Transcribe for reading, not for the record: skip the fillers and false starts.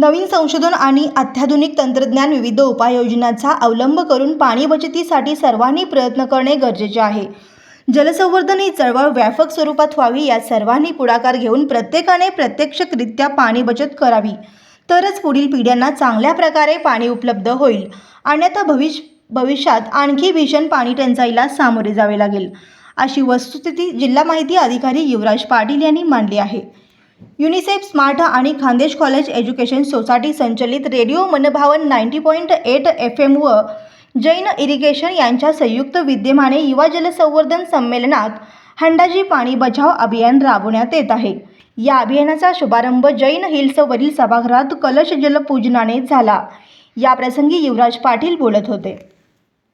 नवीन संशोधन आणि अत्याधुनिक तंत्रज्ञान विविध उपाययोजनांचा अवलंब करून पाणी बचतीसाठी सर्वांनी प्रयत्न करणे गरजेचे आहे। जलसंवर्धन ही चळवळ व्यापक स्वरूपात व्हावी, यात सर्वांनी पुढाकार घेऊन प्रत्येकाने प्रत्यक्षरित्या पाणी बचत करावी, तरच पुढील पिढ्यांना चांगल्या प्रकारे पाणी उपलब्ध होईल। अन्यथा भविष्यात आणखी भीषण पाणी टंचाईला सामोरे जावे लागेल, अशी वस्तुस्थिती जिल्हा माहिती अधिकारी युवराज पाटील यांनी मांडली आहे। युनिसेफ स्मार्ट आणि खान्देश कॉलेज एज्युकेशन सोसायटी संचलित रेडिओ मनभावन 90.8 FM व जैन इरिगेशन यांच्या संयुक्त विद्यमाने युवा जलसंवर्धन संमेलनात हंडाजी पाणी बचाव अभियान राबवण्यात येत आहे। या अभियानाचा शुभारंभ जैन हिल्स वरील सभागृहात कलश जलपूजनाने झाला। याप्रसंगी युवराज पाटील बोलत होते।